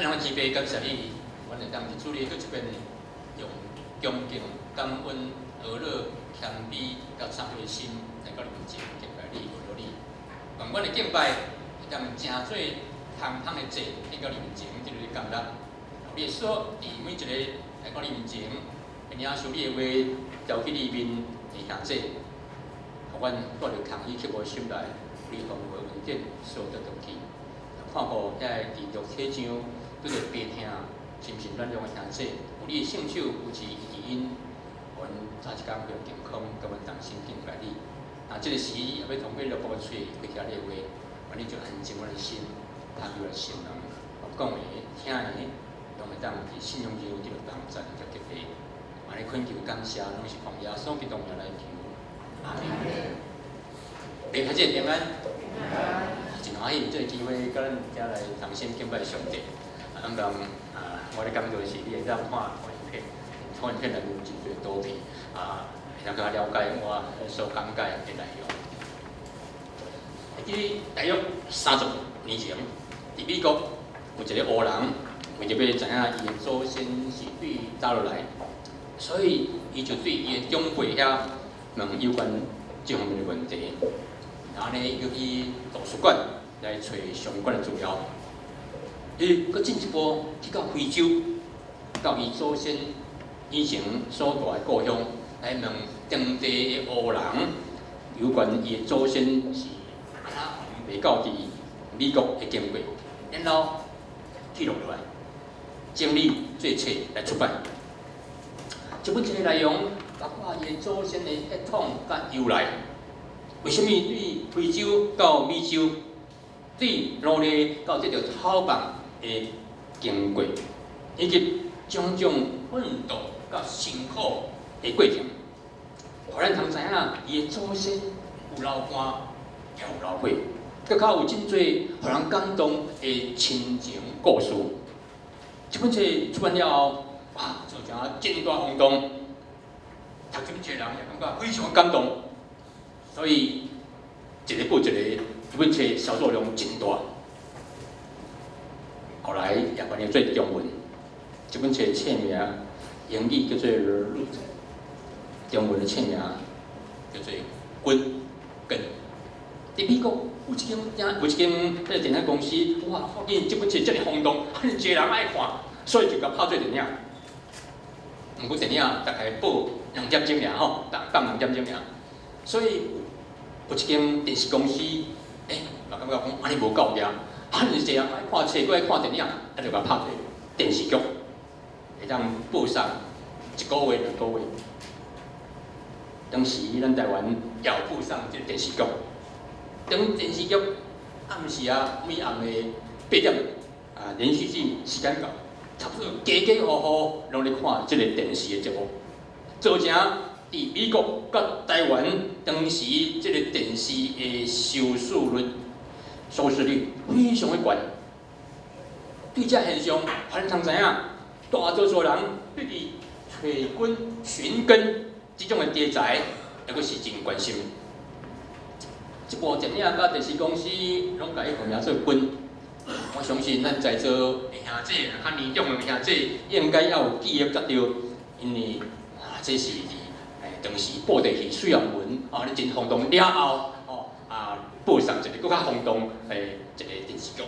天人慈悲感谢你，阮会当伫主你搁这边用恭敬、感恩、和乐、谦卑、甲忏悔心来到你面前敬拜你、学着你。愿阮的敬拜会当真做通通的祭献到你面前，一日感恩。你的所伫每一个来到你面前，并且受你的话交去你面来行祭，互阮带着空意刻无心内，你丰富的恩典所得到去。看护遐地狱体上拄着病痛、心神软弱的兄弟，有你的圣手扶持伊因，阮早一工非常健康，甲阮同心敬拜你。这个时也要通过乐福的嘴回听你的话，阮你就安静阮的心，探究了心人，讲的、听的，拢会当伫信仰中得到帮助甲激励。安尼恳求感谢，拢是奉耶稣基督名来求。阿门。你开始平安。真欢喜，这个机会，甲咱遮来同心敬拜上帝。我咧感觉是，你会当看影片，看影片内面有真侪图片，会当更了解我所讲解的内容。伫大约30年前，伫美国有一个黑人，为着要知影伊的祖先是对倒落来，所以伊就对伊的长辈遐问有关这方面的问题。然后呢，伊就去图书馆来找相关的资料。伊搁进一步去到非洲，到伊祖先以前所住的故乡，来问当地的黑人有关伊的祖先是安怎未到伫美国的经过，然后记录落来，整理做册来出版。这本册的内容包括伊的祖先的血统甲由来。为什么对非洲到美洲，对努力到得到好棒的经过，以及种种奋斗甲辛苦的过程，互咱通知影伊的祖先有流汗也有流血，更较有真侪互人感动的亲情故事。这本册出版了后，造成真大轰动，读这本册的人也感觉非常感动。所以，一个一个，这本册销售量真大。后来也翻译做中文。这本册册名英语叫做《Root》，中文的册名叫做“根”。在美国有一间电影公司，哇，发现这本册这么轰动，很多人爱看，所以就甲拍做电影。不过电影大概报2点钟尔吼，放2点钟尔。所以有一间电视公司，嘛感觉讲安尼无够赢，很侪人爱看册，搁爱看电影，就甲拍做电视剧，会当报上1个月、2个月。当时咱台湾也有报上这个电视剧，当电视剧暗时每暗的8点连续剧时间到，差不多家家户户拢咧看这个电视的节目，造成伫美国甲台湾当时这个电视的收视率非常的高。对这现象，咱通知影，大多数人对伫找根寻根这种的题材，也阁是真关心。这部电影甲电视公司拢甲伊命名做根，我相信咱在座的兄弟、较年长的兄弟，应该也有记忆得到，因为这是当时报地去水洋文，你真轰动了后，报上一个更较轰动的一个电视剧。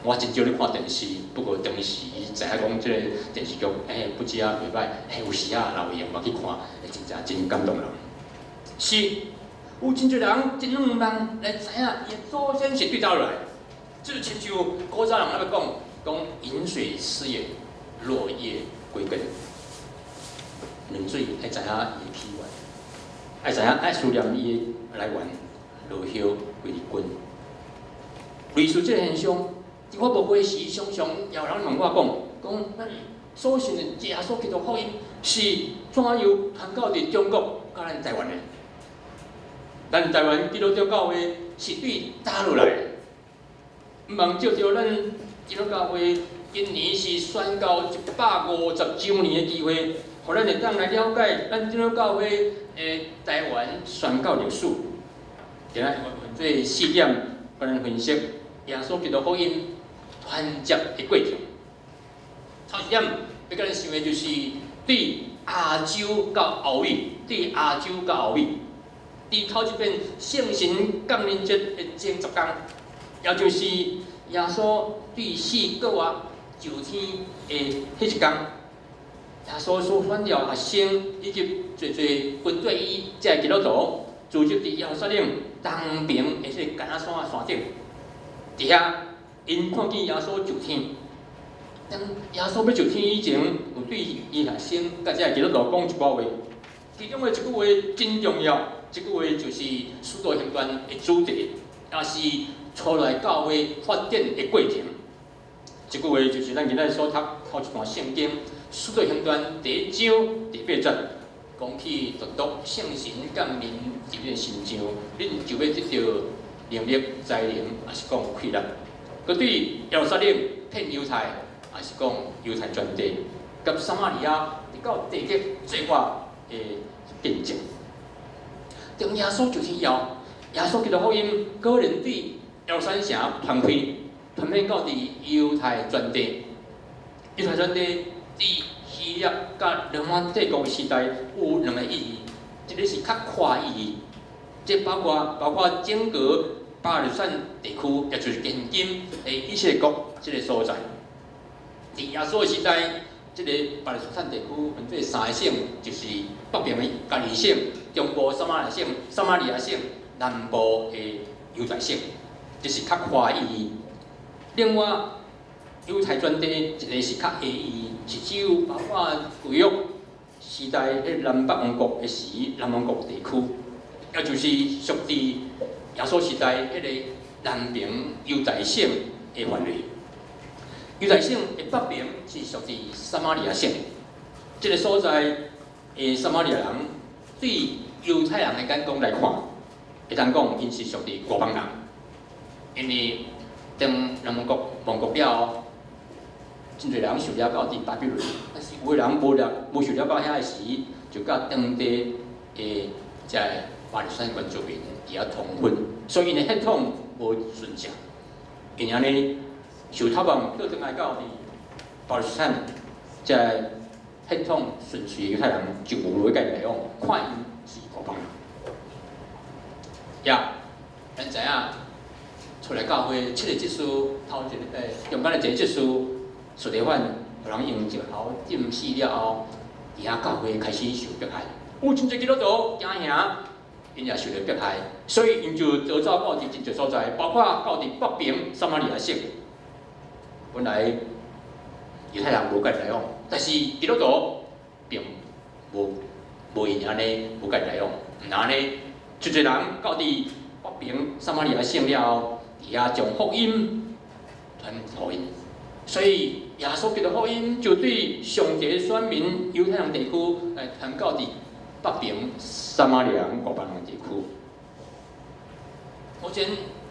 我真少咧看电视，不过当时知影讲这个电视剧，不止袂歹，有时留闲嘛去看，真感动人。是，有真侪人真渴望来知影伊祖先是对倒来，就亲像古早人那要讲饮水思源，落叶归根。冷水爱知影伊的起源，爱知影爱思念伊的来源，落叶归根。类似这个现象，我无过时常常也有人问我讲咱所信的耶稣基督福音是怎样传到伫中国甲咱台湾的？咱台湾基督教教会是对倒落来的？毋茫借着咱基督教会今年是宣告150周年的机会。互咱会当来了解咱基督教会的台湾宣教历史。今仔我做4点，甲咱分析耶稣基督福音团结的过程。头一点要甲咱想的就是对亚洲到后裔，对亚洲到后裔，伫头一遍圣神降临节的前10天，也就是耶稣对死过活就天的迄一天，耶稣所选了学生以及侪跟对伊这基督徒，组织伫耶路撒冷东边的迄个橄榄山的山顶，伫遐因看见耶稣就天。当耶稣要就天以前，有对伊学生甲这基督徒讲一句话，其中的一句话真重要，这句话就是《使徒行传》的主题，也是初来教会发展的过程。这句话就是咱今仔所读头一段圣经《使徒行传》第1章第8节，讲起独独圣神降临伫恁身上，恁就要得到能力、才能，也是讲快乐。佮对耶路撒冷骗犹太。也是讲犹太全地，甲撒玛利亚直到地极做法的见证。当耶稣就天后，耶稣基督福音个人对耶路撒冷城传开，传遍到伫犹太全地。犹太全地伫希腊甲罗马帝国时代有2个意义，一个是较宽意义，这包括整个巴勒斯坦地区，也就是现今的以色列国这个所在。伫耶稣的时代，这个巴勒斯坦地区分做3个省，就是北边的加利省、中部撒玛利亚省、南部的犹太省，这是较宽的意义。另外，犹太全地一个是较狭义，是只有包括贵约时代迄南北王国的时，南王国地区，也就是属于耶稣时代迄个南边犹太省的范围。犹太省的北边是属于撒玛利亚省，这个所在的撒玛利亚人对犹太人的眼光来看，会当讲因是属于外邦人，因为当南王国亡国了后，真侪人受了到伫巴比伦，但是有的人无受了到遐个时，就甲当地的即巴勒斯坦原住民伫遐通婚，所以因的血统无顺畅，因安尼。受透望倒转来到伫巴勒斯坦，即血统顺序的犹太人就无甲伊来往，看因是外邦人。咱知影出来教会7个节书，头一个中间的一个节书，司提反互人用石头浸死了后，伫遐教会开始受迫害。有真侪基督徒惊吓，因也受到迫害，所以因就逃走到伫真侪所在，包括到伫北边撒玛利亚省。本来犹太人无甲伊来往，但是基督徒并无因安尼无甲伊来往，毋然呢，就侪人到伫北边撒玛利亚省了后，伫遐将福音传互因，所以耶稣基督福音就对上帝选民犹太人地区来传到伫北边撒玛利亚外邦人地区。目前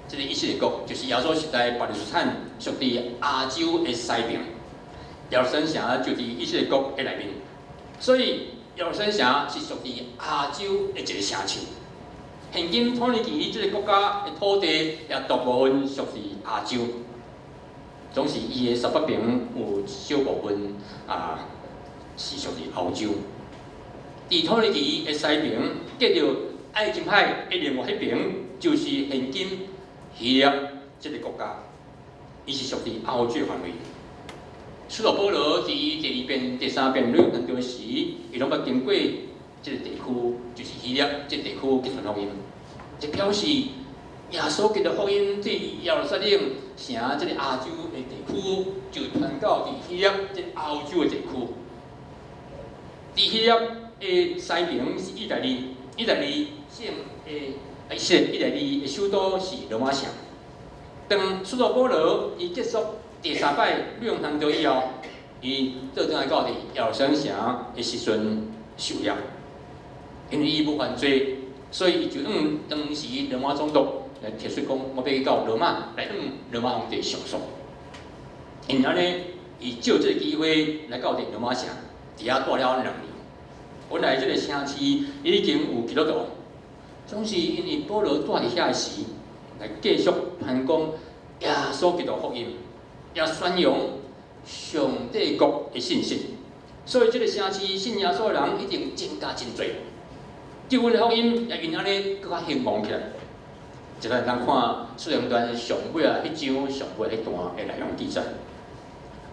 这个以色列国就是耶稣时代巴勒斯坦属于亚洲的西边，耶路撒冷城就伫以色列国的内面，所以耶路撒冷城是属于亚洲的一个城市。现今土耳其这个国家的土地也大部分属于亚洲，总是伊的西北边有小部分是属于欧洲。伫土耳其的西边，隔着爱琴海的另外迄边，就是现今希腊这个国家，伊是属于欧洲范围。使徒保罗伫第2遍、第3遍旅游当中时，伊拢捌经过这个地区，就是希腊这个地区去传福音。这表示耶稣基督福音对耶路撒冷城这个亚洲的地区，就传到伫希腊这个欧洲的地区。伫希腊的西边是意大利，意大利省的。意大利的首都是罗马城。当使徒保罗伊结束第3摆旅游行道以后，伊倒转来到伫耶路撒冷城的时阵受了，因为伊无犯罪，所以伊就当时罗马总督来提出讲，我要去到罗马来罗马皇帝上诉。因安尼，伊借这个机会来到伫罗马城，伫遐住了2年。本来这个城市已经有基督徒。总是因为保罗住伫遐时，来继续传讲耶稣基督福音，也宣扬上帝国的信息。所以，这个城市信耶稣的人一定增加真多。救恩的福音也因安尼更较兴旺起来。一咱通看使徒行传上尾啊，迄章上尾迄段的内容记载。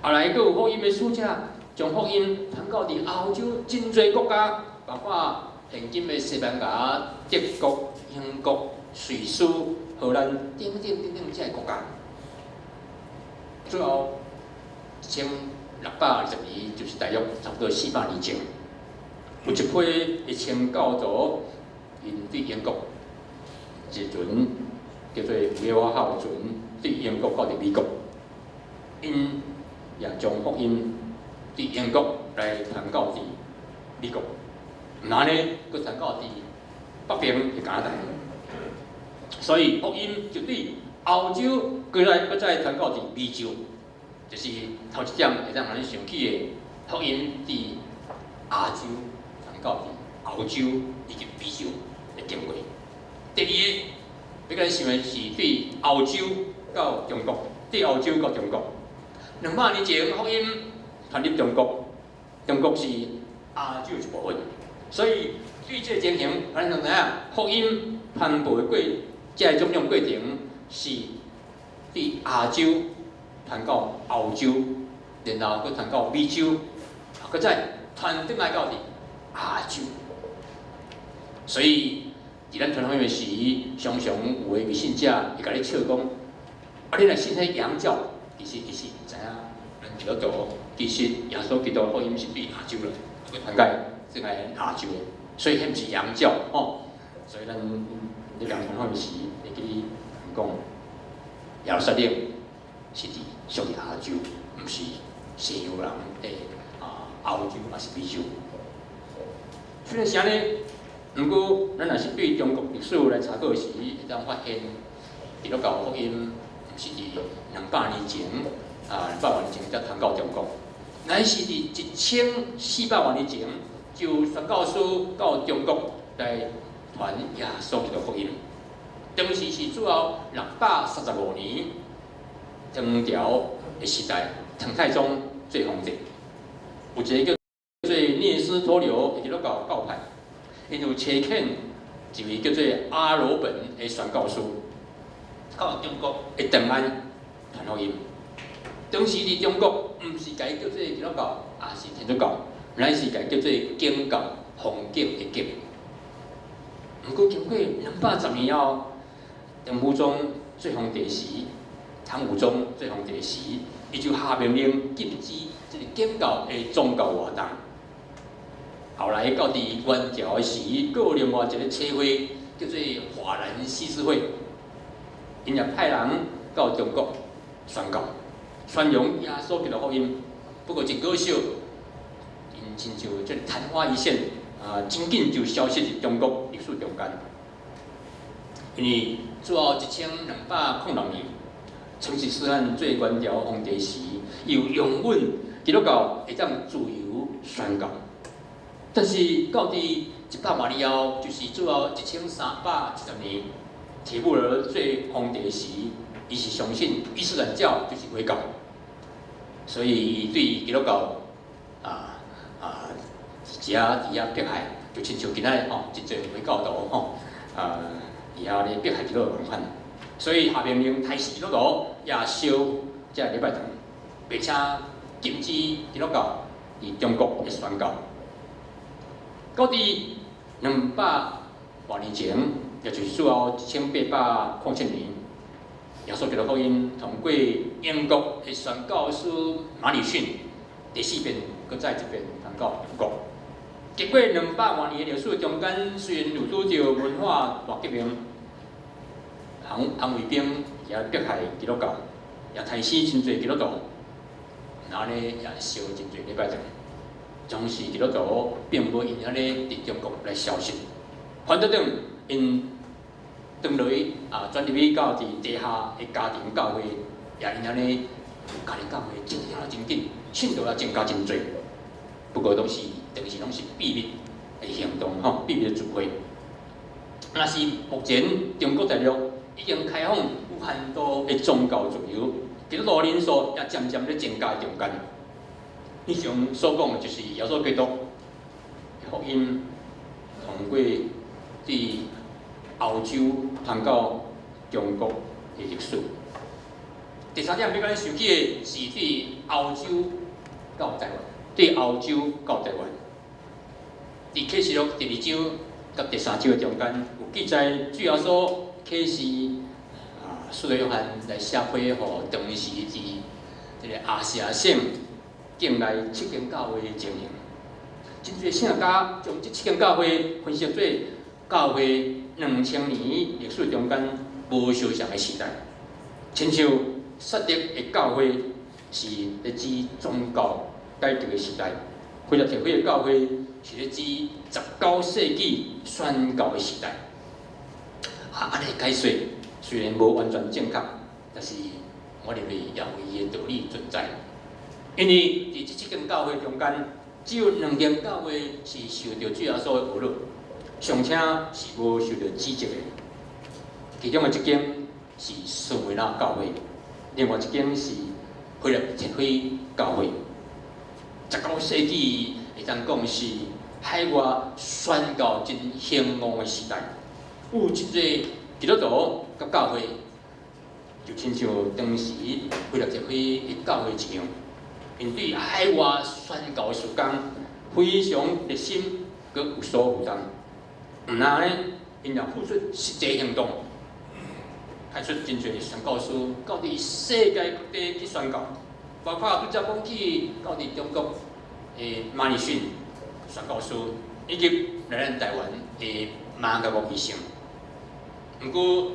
后来，佫有福音的使者将福音传到伫欧洲真侪国家，包括现今的西班牙、德国、英国、瑞士、荷兰等这个国家。最后1620年，就是大约差不多400年前，有一批的清教徒因对英国一船叫做维瓦号船对英国到伫美国，因也将福音对英国来传到伫美国，毋然呢，佮传到伫北边的加拿大，所以福音就对欧洲佮再传到伫美洲。就是头一点会当让你想起的福音伫亚洲传到伫欧洲以及美洲的经过。第二个，要甲你想的是对欧洲到中国，对欧洲到中国。200年前福音传入中国，中国是亚洲一部分，所以对这个情形，咱就知影福音传播的这种过程是对亚洲。传到欧洲，然后佮传到美洲，佮再传转来到伫亚洲。所以，伫咱传福音时，常常有诶迷信者会甲你笑讲，啊，你若信迄洋教，其实毋知影，咱基督徒其实耶稣基督福音是对亚洲啦，佮传到即个亚洲，所以迄毋是洋教哦。所以咱咧讲传福音时，会记讲耶路撒冷是伫。属于亚洲，毋是西洋人的欧洲还是美洲。虽然是安尼，毋过咱若是对中国历史来查考时，会当发现，基督教福音毋是伫200年前200万年前才传到中国，乃是伫1400万年前就宣教师到中国来传耶稣基督福音。当时是主要635年。唐朝的时代，唐太宗做皇帝，有一个叫做聂斯托留的基督教教派，因有车遣一位叫做阿罗本的宣教师，到中国的长安传福音。当时伫中国，毋是家叫做基督教，也是天主教，乃是家叫做景教，封建的建。毋过经过210年后，唐武宗做皇帝时。唐武宗做皇帝时，伊就下命令禁止这个景教的宗教活动。后来到伫元朝的时，佫有另外一个车会叫做华人西施会，因也派人到中国宣教，宣扬耶稣基督福音。不过真可惜，因亲像这昙花一现真紧就消失伫中国历史中间。因为主后1206年。成吉思汗做元朝皇帝时，又拥稳基督教会当自由宣教，但是到伫100万年后，就是主后1310年，提姆尔做皇帝时，伊是相信伊斯兰教就是回教，所以伊对基督教伫遐迫害，就亲像今仔真侪回教徒伫遐咧迫害基督教共款。所以下命令台视基督徒也烧这礼拜堂，并且禁止基督教伫中国的宣教。到伫200多年前，也就是主后1807年，耶稣基督福音通过英国的宣教师马里逊第4遍，搁再一遍传到中国。经过200多年的历史中间，虽然有拄着文化大革命。红卫兵也迫害基督教，也杀死真侪基督徒，然后呢也烧真侪礼拜堂。总是基督徒并无因安尼伫中国来消失，反倒因转落去转入去到伫地下的家庭教会，也因安尼家庭教会增加真紧，信徒也增加真侪。不过当时拢是秘密的行动秘密的聚会。若是目前中国大陆已经开放有限度的宗教自由，基督徒人数也渐渐咧增加中间。以上所讲就是耶稣基督福音通过伫欧洲传到中国的历史。第三点要甲咱想起的是伫欧洲到台湾，伫欧洲到台湾。伫启示录第2章甲第3章的中间有记载，主要说启示使徒约翰来写批互当时伫这个亚细亚省境内7间教会的情形。真侪圣家将这7间教会分析做教会2000年历史中间无相像的时代，亲像撒狄的教会是咧指宗教改革的时代，腓立提会的教会是咧指19世纪宣教的时代。安尼解说虽然无完全正确，但是我认为也有伊的道理存在。因为伫这7间教会中间，只有2间教会是受到主耶稣的侮辱，尚且是无受到指责的。其中的1间是斯维纳教会，另外1间是腓立提会教会。19世纪会当讲是海外宣教真兴旺的时代，有一个基督徒甲教会，就亲像当时腓立提会的教会一样，因对海外宣教的事工非常热心，佮有所负担。毋但呢，因也付出实际行动，派出真侪宣教师到伫世界各地去宣教，包括拄则讲起到伫中国的马尼逊宣教师，以及来咱台湾的马家国医生。不过，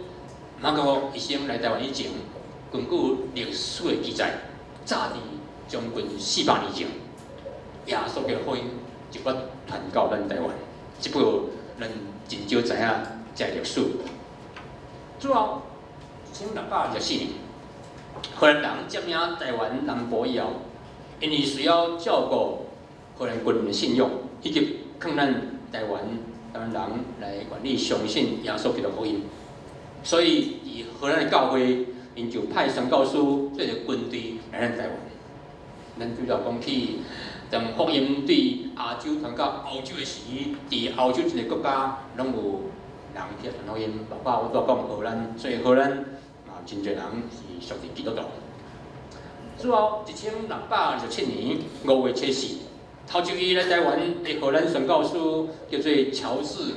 马家国医生来台湾以前，根据历史的记载，早伫将近400年前，耶稣的福音就捌传到咱台湾，只不过咱真少知影这历史。主要1624年，荷兰人占领台湾南部以后，因为需要照顾荷兰国民的信用，以及劝咱台湾人来愿意相信耶稣基督福音，所以以荷兰的教会，因就派宣教师做着军队来咱台湾。咱拄则讲起，当福音对亚洲传到欧洲的时，伫欧洲一个国家拢有人去传福音，包括我拄讲荷兰，所以荷兰真侪人是属于基督徒。之后1627年5月7日，头一位来台湾的荷兰宣教师叫做乔治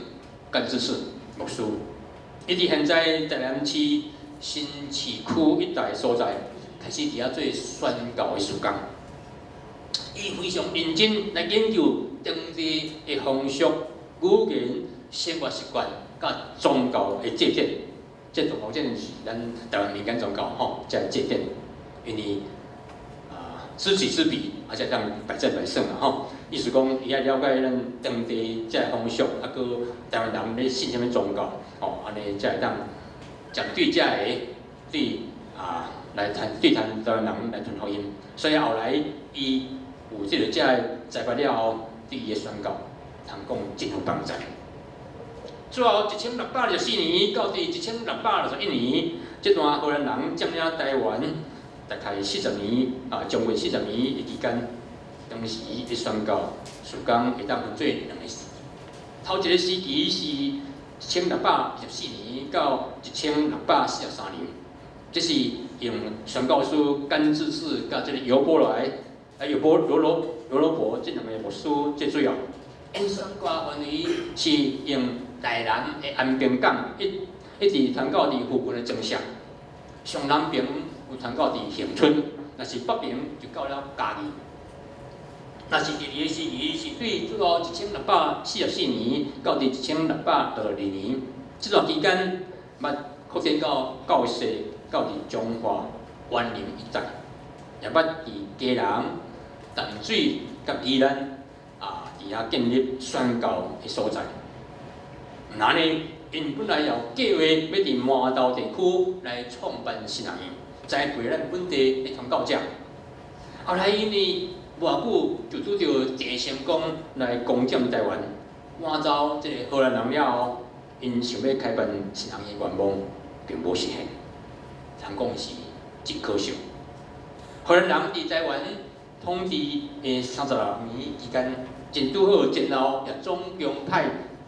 甘志士牧师，伊伫现在台南市新市区一带所在，开始伫遐做宣教的事工。伊非常认真来研究当地的风俗、语言、生活习惯，甲宗教的祭典。这宗教祭典是咱台湾民间宗教吼，这祭典，因为知己知彼，而且当百战百胜啦吼。意思讲，伊爱了解咱当地这风俗，啊，佮台湾人咧信什么宗教，吼，安尼才会当针对这个对来对台湾人来传福音。所以后来伊有这个栽培了后，对伊的宣教，通讲真有帮助。最后1664年到伫1661年，这段荷兰人占领台湾大概40年将近40年的期间，当时的宣教事工会当分做2个时期。头一个时期是1624年到1643年，这是用宣教师甘志士甲这个尤伯罗伯这2个牧师最主要。因宣教范围是用台南的安平港一直传到伫附近的庄社，上南边有传到伫恒春，若是北边就到了嘉义。若是第2个时期是对主要1644年到伫1662年，这段期间捌扩展到西，到伫中华、湾林一带，也捌伫嘉南、淡水甲宜兰伫遐建立宣教的所在。毋然呢，因本来有计划要伫麻豆地区来创办新学院，栽培咱本地的传教者。后来因为无偌久就拄着郑成功来攻占台湾，赶走这个荷兰人了后，因想要开办新学院的愿望并无实现，通讲是真可惜。荷兰人伫台湾统治36年期间，真拄好前后也总共派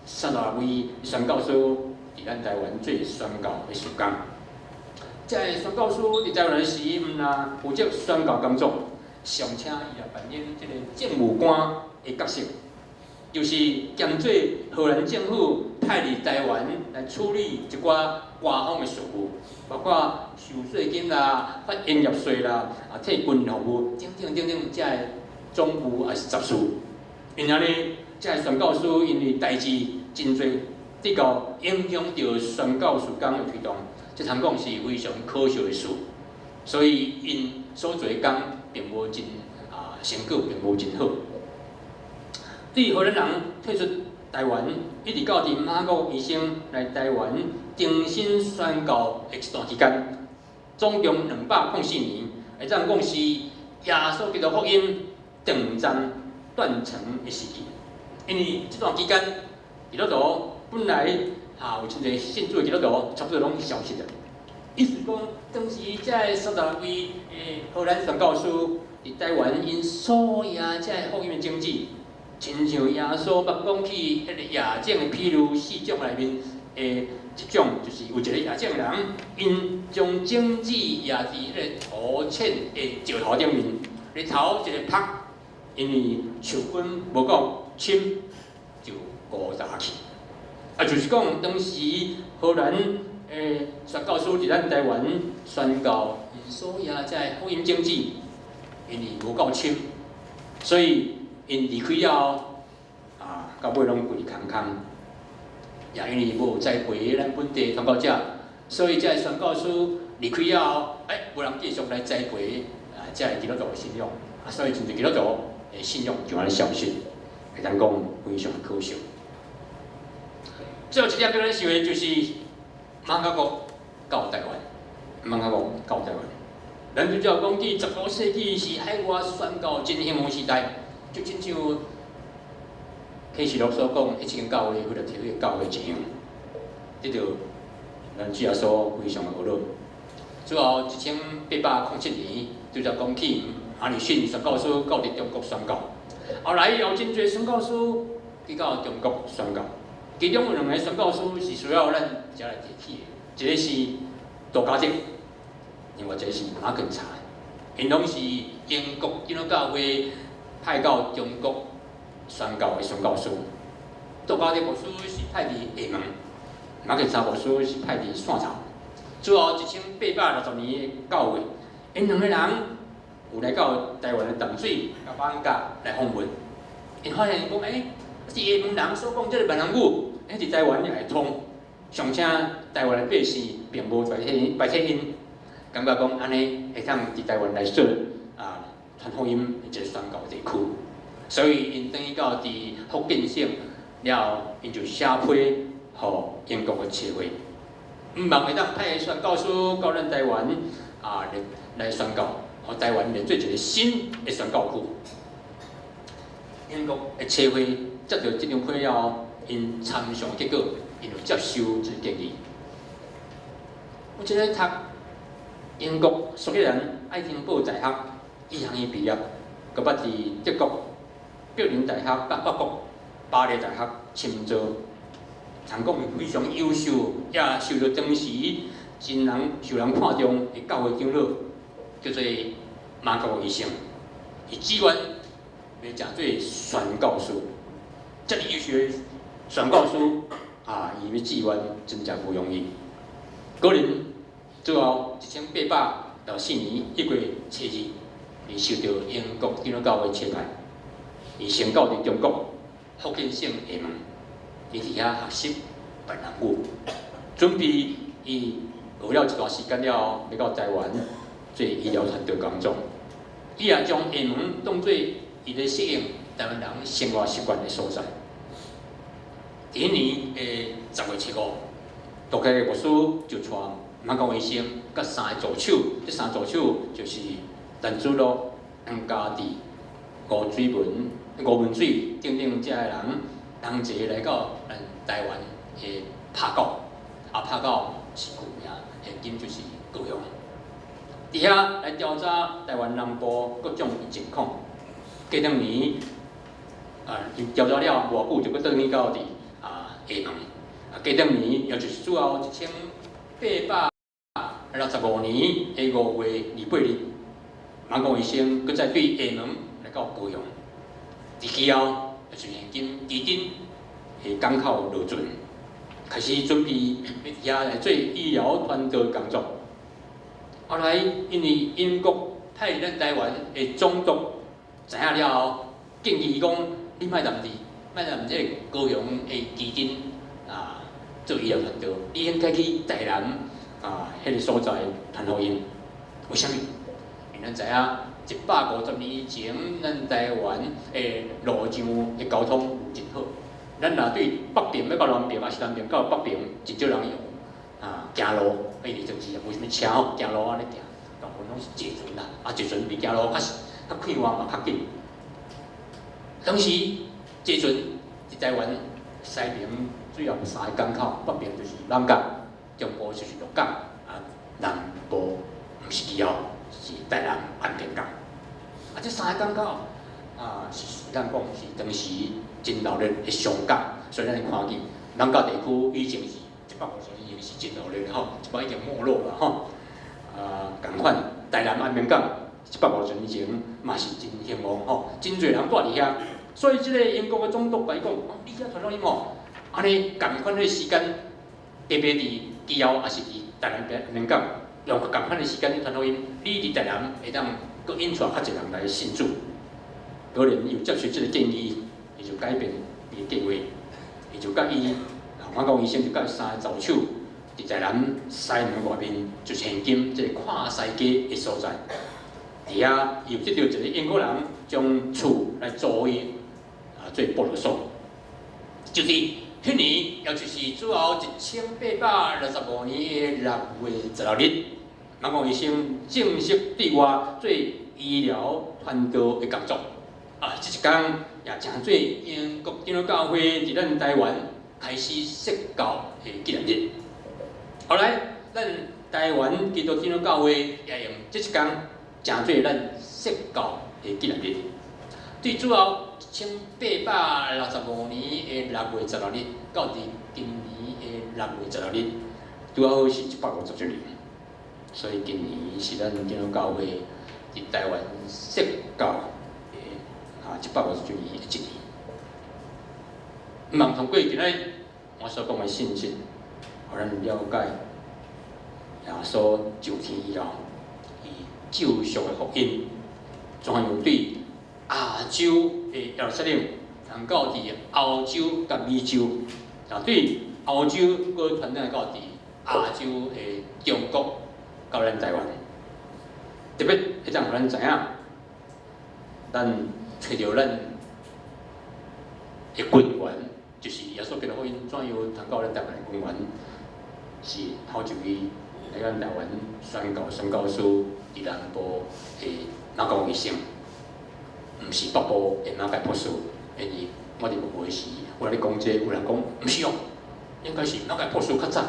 36位宣教师伫咱台湾做宣教的事工。这宣教师伫台湾时，毋但负责宣教工作，上且伊也扮演这个政务官的角色，就是兼做荷兰政府派伫台湾来处理一寡官方的事务，包括收税金啦、发营业税啦、替军服务等等这总务也是杂事。因安尼，这宣教师因为代志真多，直到影响到宣教事工的推动，这通讲是非常可笑的事。所以因所做的工并无真成果，并无真好。对荷兰人退出台湾，一直到伫马国医生来台湾重新宣教的一段期间，总共204年，会当讲是耶稣基督福音短暂断层的时期。因为这段期间，基督徒本来有真侪信主的基督徒，差不多拢消失了。意思讲，当时这36位荷兰宣教师伫台湾因所赢这福音的经济。亲像耶稣捌讲起迄个亚种的譬如4种内面一种，就是有一个亚种人，因将种子压伫迄个土塹的石头顶面，日头一个拍，因为树根无够深，就枯焦去。就是讲当时荷兰宣教师伫咱台湾宣教因所赢这福音经济，因为无够深，所以。因离开了后，到尾拢规空空，也因为无栽培咱本地传教者，所以这宣教师离开了后，无人继续来栽培这基督徒的信仰，所以真侪基督徒的信仰就安尼消失，会当讲非常可笑。最后一点叫咱想的就是马甲国到台湾，马甲国到台湾，咱就照讲起19世纪是海外宣教真兴旺时代。就亲像启示录所讲，迄间教会为了摕迄个教会钱，得到咱主耶稣非常的恶乐。最后1807年，就才讲起阿里逊宣教师到伫中国宣教。后来有真侪宣教师去到中国宣教，其中有2个宣教师是需要咱遮来提起的，一个是杜家迪，另外一个是马根查，因拢是英国基督教会。派到中国宣教的宣教师，杜家迪牧师是派伫厦门，马克查牧师是派伫汕头。最后1860年的9月，因2个人有来到台湾的淡水、甲艋舺来访问。因发现讲，是厦门人所讲这个闽南语，伫台湾也会通，上且台湾的百姓并无白切因，感觉讲安尼会当伫台湾来做传福音一个宣教地区，所以因等于到伫福建省了，因就写批互英国的社会，毋望会当派宣教师到咱台湾来宣教，互台湾来做一个新的宣教区。英国的社会接到这张批了后，因参详结果，因就接受这建议。我即个读英国苏格兰爱丁堡大学。医学院毕业，佮捌伫德国柏林大学、甲法国巴黎大学深造，通讲非常优秀，也受到当时受人看重的教会长老，叫做马国医生。伊志愿要成做宣教师，遮尔优秀的宣教师伊要志愿真正不容易。果然，最后1864年1月7日。伊受到英国基督教会差派，伊先到伫中国福建省厦门，伊伫遐学习闽南语，准备伊学了一段时间了后，要到台湾做医疗团队工作。伊也将厦门当做伊咧适应台湾人生活习惯的所在。第一年的10月7号，杜家的牧师就带马国医生甲3个助手，这3个助手就是。陈子路、洪家弟、吴文水等等这个人，同齐来到咱台湾的拍狗，拍狗是旧名，现今就是高雄。伫遐来调查台湾南部各种情况。过两年调查了偌久，就搁倒去到厦门。过两年，也就是主要1865年的5月28日，马公医生搁再对厦门来到高雄。伫其后，就是现今基丁的港口落船，开始准备要伫遐来做医疗团队工作。后来因为英国派咱台湾的总督知影了后，建议讲：你莫任这个高雄的基丁做医疗团队，你应该去台南迄个所在传福音。为什么？因为咱知影150年以前，咱台湾的路上的交通真好。咱若对北边要到南边，还是南边到北边，真少人用行路。因为就是为什么车吼行路安尼行，大部分拢是坐船啦，坐船比行路较快活嘛，较紧。当时坐船伫台湾西边主要有3个港口，北边就是南港，中部就是鹿港，南部毋是基澳，是台南安平港。这3个港口是咱讲是当时真闹热的上港，所以咱会看见南港地区以前是150年前是真闹热的吼，即摆已经没落了吼。共款台南安平港150年前嘛是真兴旺吼，真侪人住伫遐。所以即个英国的总督甲伊讲：你遐传福音吼，安尼共款的时间，特别伫基澳，还是伫台南安平港，用共款的时间去传福音，你伫台南会当佮引出较侪人来信主。果然伊有接受即个建议，伊就改变伊的计划，伊就甲伊马公医生就甲伊3个助手，伫台南西门外面，就是现今即个看西街的所在。伫遐又得到一个英国人将厝来租伊做保留所，就是迄年，也就是主要1865年的6月16日，马公医生正式对外做医疗传道的工作。这一天也正做英国长老教会伫咱台湾开始设教的纪念日。后来，咱台湾基督长老教会也用这一天正做咱设教的纪念日。最主要1865年的6月16日，到今年的6月16日，拄好是150周年。所以今年是咱长老教会伫台湾设教的150周年的一年。毋通过今日我所讲的信息，互咱了解耶稣就天以后，伊救赎的福音，怎样对亚洲的耶路撒冷，通到伫欧洲甲美洲，对欧洲搁传到伫亚洲的中国到咱台湾，特别会当互咱知影，咱找到咱的根源，就是耶稣基督福音怎样通到咱台湾的根源，是头一位来咱台湾宣教师伫南部的马公医生。毋是北部的马介博士，因为我伫学时，我咧讲这，有人讲毋是哦，应该是马介博士较早。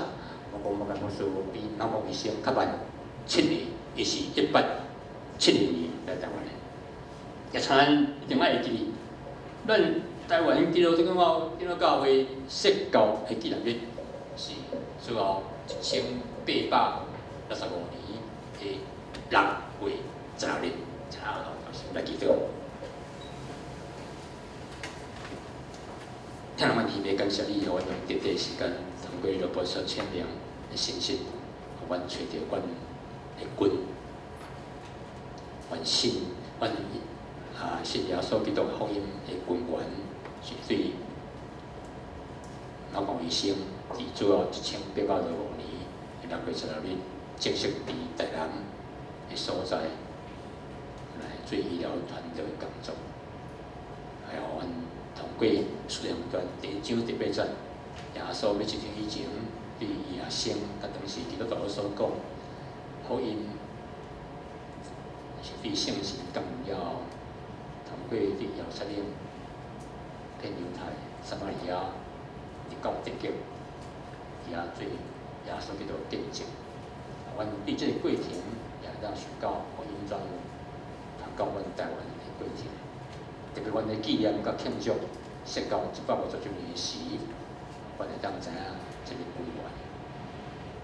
我讲马介博士比马公医生较晚7年，伊是1870年来台湾的。也参一定爱会记，咱台湾基督教会设教的纪念日是主要1865年的6月16日，来记住。听人问题，袂感谢你，互阮用短短时间通过罗伯所签名的信息，互阮找到阮的根，阮信耶稣基督福音的根源，是对马公医生伫主要1865年6月16日正式伫台南的所在来做医疗团队的工作，还有阮。通过使用段第1章第8节，耶稣要出天以前，对伊也生，甲当时基督徒所讲，福音是对圣神感了后，通过对耶路撒冷、遍犹太、撒玛利亚，直到地极，也做耶稣基督见证。阮对这个过程也当想到福音专务，到阮台湾的过程。特别阮的纪念甲庆祝，设到150周年时，阮会当知影这个委员，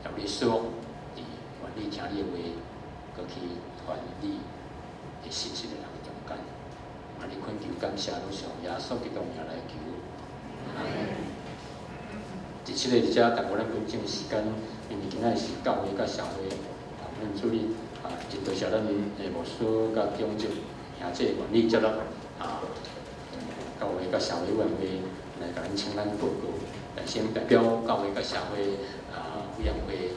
要你说，伫愿意听你的话，过去传你的信息的人中间，啊，你恳求感谢，都上耶稣基督名来求。第七个，伫遮，但我咱分享时间，因为今仔是教会甲社会，咱处理真多谢咱的牧师甲长执兄弟愿意接纳教会甲社会委员会来甲咱请咱报告，来先代表教会甲社会委员会。